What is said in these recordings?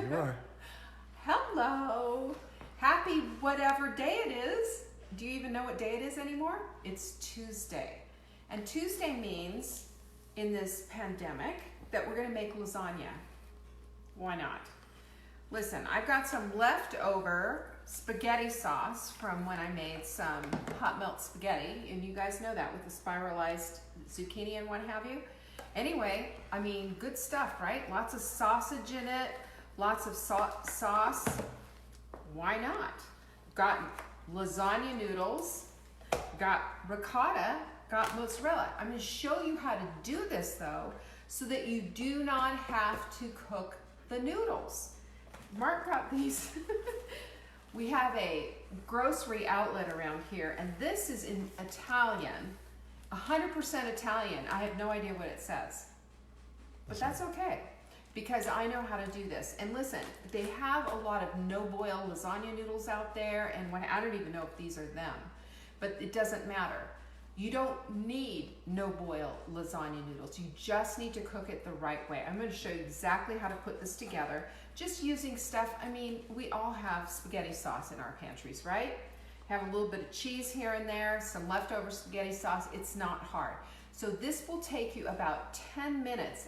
You are. Hello. Happy whatever day it is. Do you even know what day it is anymore? It's Tuesday. And Tuesday means, in this pandemic, that we're going to make lasagna. Why not? Listen, I've got some leftover spaghetti sauce from when I made some hot melt spaghetti, and you guys know that with the spiralized zucchini and what have you. Anyway, I mean, good stuff, right? Lots of sausage in it, lots of sauce. Why not? Got lasagna noodles, got ricotta, got mozzarella. I'm going to show you how to do this though, so that you do not have to cook the noodles. Mark got these. We have a grocery outlet around here, and this is in Italian, 100% Italian. I have no idea what it says, but that's okay, because I know how to do this. And listen, they have a lot of no-boil lasagna noodles out there, and I don't even know if these are them, but it doesn't matter. You don't need no-boil lasagna noodles. You just need to cook it the right way. I'm going to show you exactly how to put this together, just using stuff. I mean, we all have spaghetti sauce in our pantries, right? Have a little bit of cheese here and there, some leftover spaghetti sauce. It's not hard. So this will take you about 10 minutes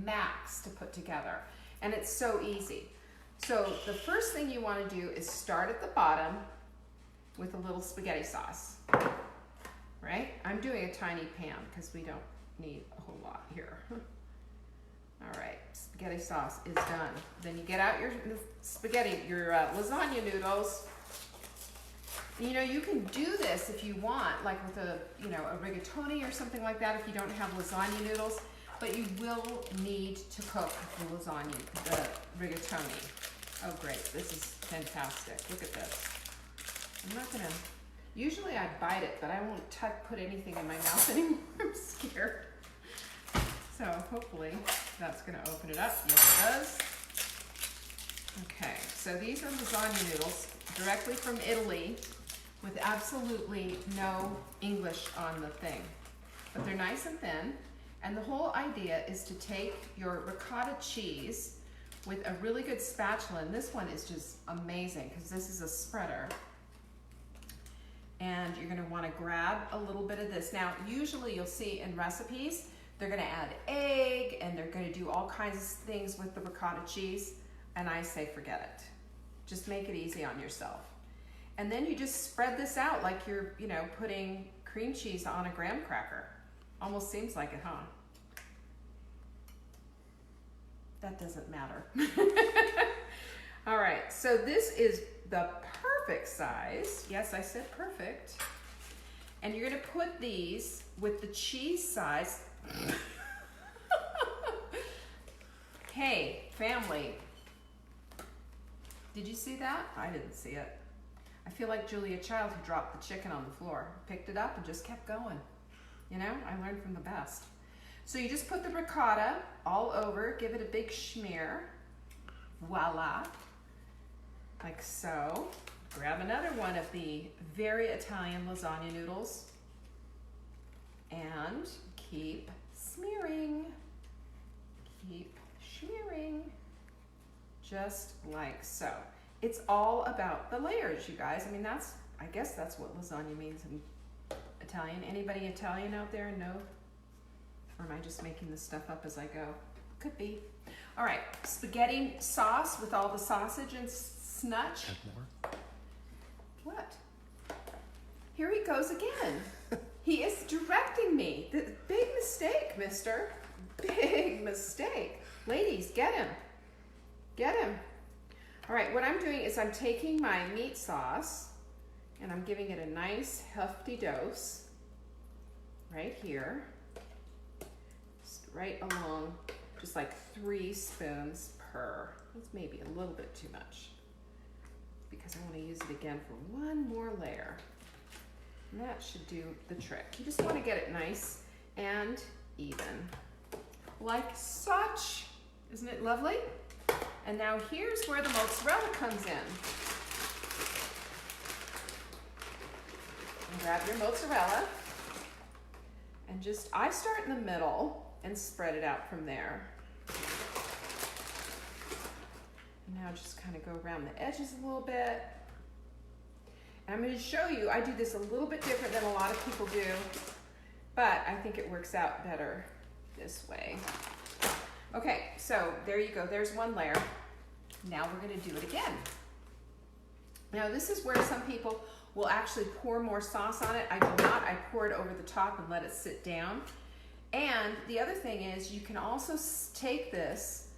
max to put together, and it's so easy. So the first thing you want to do is start at the bottom with a little spaghetti sauce. Right? I'm doing a tiny pan because we don't need a whole lot here. All right, spaghetti sauce is done. Then you get out your spaghetti, your lasagna noodles. You know, you can do this if you want, like with a rigatoni or something like that, if you don't have lasagna noodles, but you will need to cook the lasagna, the rigatoni. Oh great, this is fantastic. Look at this. I'm not gonna, usually I bite it, but I won't put anything in my mouth anymore. I'm scared. So hopefully that's gonna open it up. Yes, it does. Okay, so these are lasagna noodles directly from Italy with absolutely no English on the thing. But they're nice and thin. And the whole idea is to take your ricotta cheese with a really good spatula, and this one is just amazing because this is a spreader. And you're gonna wanna grab a little bit of this. Now, usually you'll see in recipes, they're gonna add egg and they're gonna do all kinds of things with the ricotta cheese, and I say forget it. Just make it easy on yourself. And then you just spread this out like you're, putting cream cheese on a graham cracker. Almost seems like it, huh? That doesn't matter. All right, so this is the perfect size. Yes, I said perfect. And you're gonna put these with the cheese size. Hey, family. Did you see that? I didn't see it. I feel like Julia Child, who dropped the chicken on the floor, picked it up and just kept going. I learned from the best. So you just put the ricotta all over, give it a big smear. Voila. Like so. Grab another one of the very Italian lasagna noodles and keep smearing. Keep smearing. Just like so. It's all about the layers, you guys. I mean, I guess that's what lasagna means in Italian. Anybody Italian out there know? Or am I just making this stuff up as I go? Could be. All right, spaghetti sauce with all the sausage and snutch. Add more. What? Here he goes again. He is directing me. Big mistake, mister. Big mistake. Ladies, get him. Get him. All right, what I'm doing is I'm taking my meat sauce and I'm giving it a nice hefty dose right here. Just right along, just like 3 spoons per. That's maybe a little bit too much because I want to use it again for one more layer. And that should do the trick. You just want to get it nice and even, like such. Isn't it lovely? And now here's where the mozzarella comes in. And grab your mozzarella and I start in the middle and spread it out from there. Now Now just kind of go around the edges a little bit. And I'm going to show you, I do this a little bit different than a lot of people do, but I think it works out better this way. Okay, so there you go. There's one layer. Now we're going to do it again. Now this is where some people will actually pour more sauce on it. I do not. I pour it over the top and let it sit down. And the other thing is you can also take this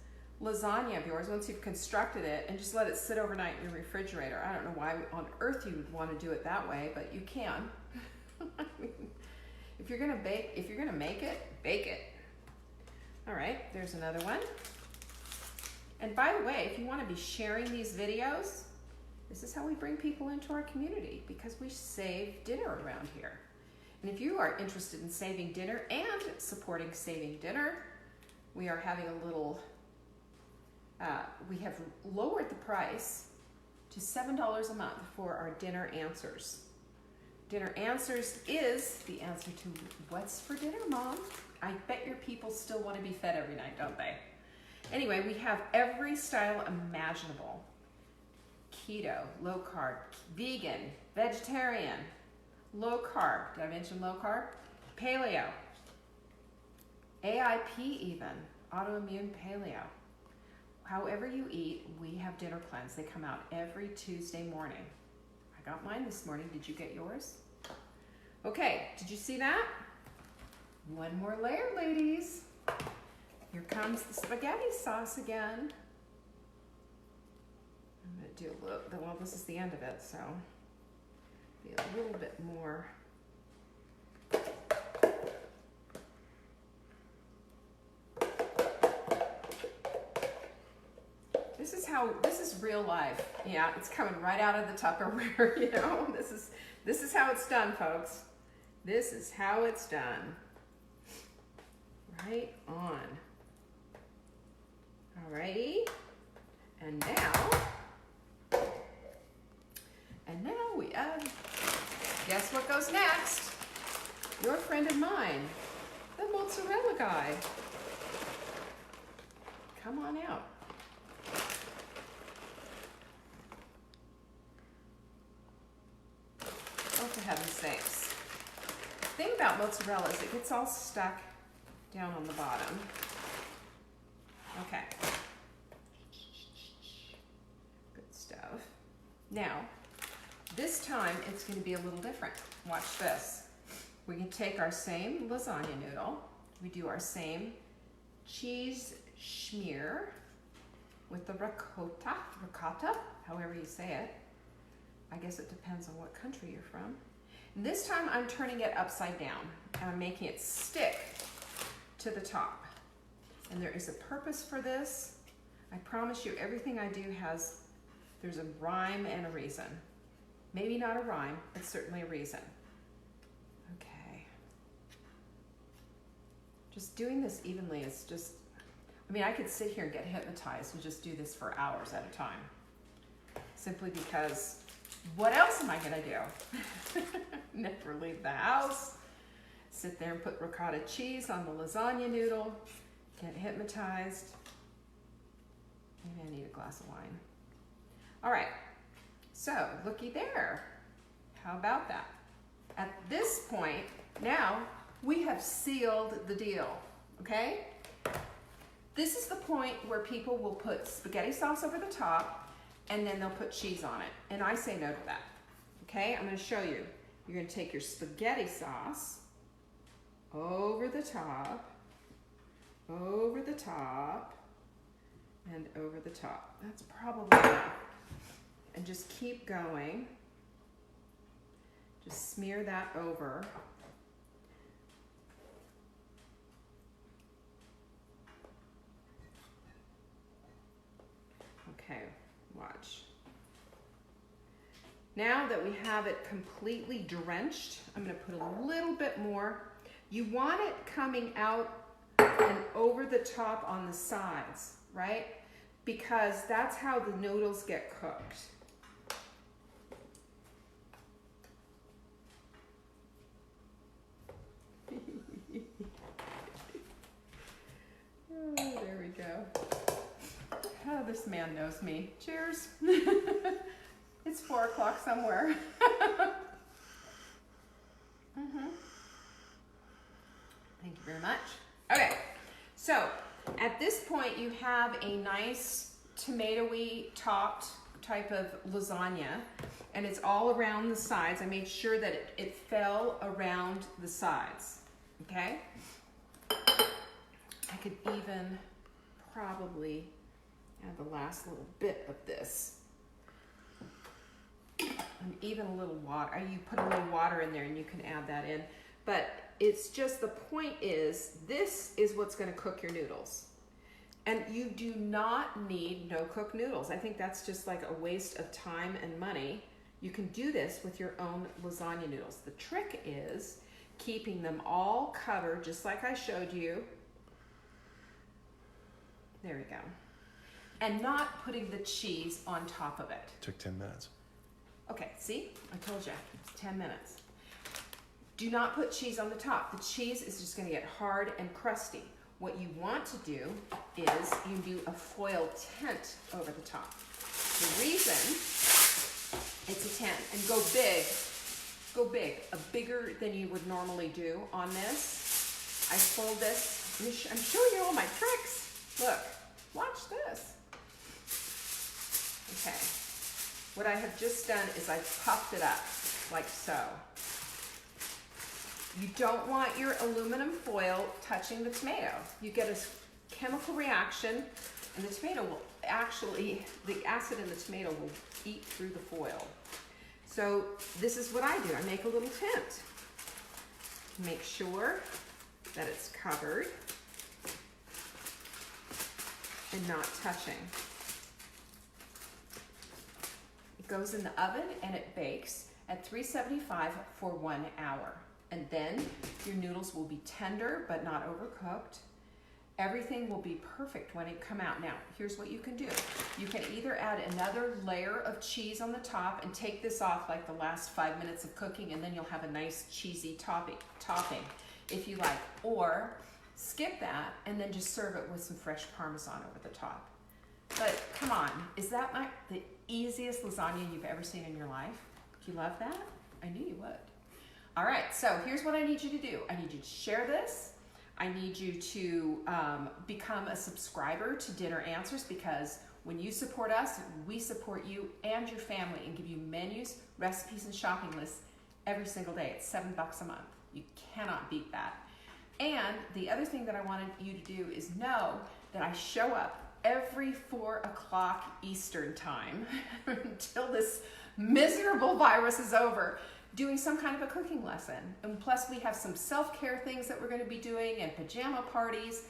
lasagna of yours once you've constructed it and just let it sit overnight in your refrigerator. I don't know why on earth you would want to do it that way, but you can. I mean, if you're gonna make it, bake it. All right, there's another one. And by the way, if you want to be sharing these videos, this is how we bring people into our community, because we save dinner around here. And if you are interested in saving dinner and supporting Saving Dinner, we are having a little, we have lowered the price to $7 a month for our Dinner Answers. Dinner Answers is the answer to what's for dinner, Mom? I bet your people still want to be fed every night, don't they? Anyway, we have every style imaginable. Keto, low carb, vegan, vegetarian, low carb. Did I mention low carb? Paleo. AIP even, autoimmune paleo. However you eat, we have dinner plans. They come out every Tuesday morning. I got mine this morning. Did you get yours? Okay, did you see that? One more layer, ladies. Here comes the spaghetti sauce again. I'm going to do a little, well, this is the end of it, so be a little bit more. This is real life. Yeah, it's coming right out of the Tupperware, you know. This is how it's done, folks. This is how it's done. Right on. Alrighty. And now we guess what goes next? Your friend of mine, the mozzarella guy. Come on out. Oh, for heaven's sakes. The thing about mozzarella is it gets all stuck down on the bottom. Okay. Good stuff. Now, this time it's going to be a little different. Watch this. We can take our same lasagna noodle. We do our same cheese schmear with the ricotta, however you say it. I guess it depends on what country you're from. And this time I'm turning it upside down and I'm making it stick to the top. And there is a purpose for this. I promise you everything I do there's a rhyme and a reason. Maybe not a rhyme, but certainly a reason. Okay. Just doing this evenly is just, I mean, I could sit here and get hypnotized and just do this for hours at a time. Simply because, what else am I gonna do? Never leave the house, sit there and put ricotta cheese on the lasagna noodle, get hypnotized. Maybe I need a glass of wine. All right, so looky there. How about that? At this point, now we have sealed the deal, okay? This is the point where people will put spaghetti sauce over the top and then they'll put cheese on it. And I say no to that, okay? I'm gonna show you. You're gonna take your spaghetti sauce over the top, and over the top. That's probably enough. And just keep going. Just smear that over. Okay, watch. Now that we have it completely drenched, I'm gonna put a little bit more. You want it coming out and over the top on the sides, right? Because that's how the noodles get cooked. Oh, there we go. How this man knows me. Cheers. It's 4 o'clock somewhere. Thank you very much. Okay, so at this point you have a nice tomatoey topped type of lasagna, and it's all around the sides. I made sure that it fell around the sides, okay? I could even probably add the last little bit of this. And even a little water. You put a little water in there and you can add that in. But it's just, the point is, this is what's going to cook your noodles. And you do not need no-cook noodles. I think that's just like a waste of time and money. You can do this with your own lasagna noodles. The trick is keeping them all covered, just like I showed you. There we go. And not putting the cheese on top of it. Took 10 minutes. Okay, see? I told you, it's 10 minutes. Do not put cheese on the top. The cheese is just gonna get hard and crusty. What you want to do is you do a foil tent over the top. The reason it's a tent, and go big, bigger than you would normally do on this. I fold this, I'm showing you all my tricks. Look, watch this. Okay, what I have just done is I puffed it up like so. You don't want your aluminum foil touching the tomato. You get a chemical reaction, and the tomato will actually, the acid in the tomato will eat through the foil. So this is what I do. I make a little tent. Make sure that it's covered and not touching. It goes in the oven and it bakes at 375 for 1 hour. And then your noodles will be tender but not overcooked. Everything will be perfect when it come out. Now, here's what you can do. You can either add another layer of cheese on the top and take this off like the last 5 minutes of cooking, and then you'll have a nice cheesy topping if you like. Or skip that and then just serve it with some fresh Parmesan over the top. But come on, is that the easiest lasagna you've ever seen in your life? Do you love that? I knew you would. All right, so here's what I need you to do. I need you to share this. I need you to become a subscriber to Dinner Answers, because when you support us, we support you and your family and give you menus, recipes, and shopping lists every single day. It's $7 a month. You cannot beat that. And the other thing that I wanted you to do is know that I show up every 4 o'clock Eastern time until this miserable virus is over, doing some kind of a cooking lesson. And plus we have some self-care things that we're going to be doing, and pajama parties,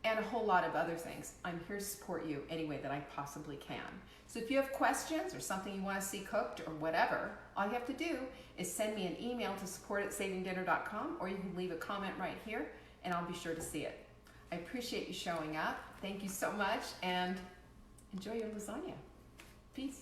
and a whole lot of other things. I'm here to support you any way that I possibly can. So if you have questions or something you want to see cooked or whatever, all you have to do is send me an email to support@savingdinner.com, or you can leave a comment right here and I'll be sure to see it. I appreciate you showing up. Thank you so much, and enjoy your lasagna. Peace.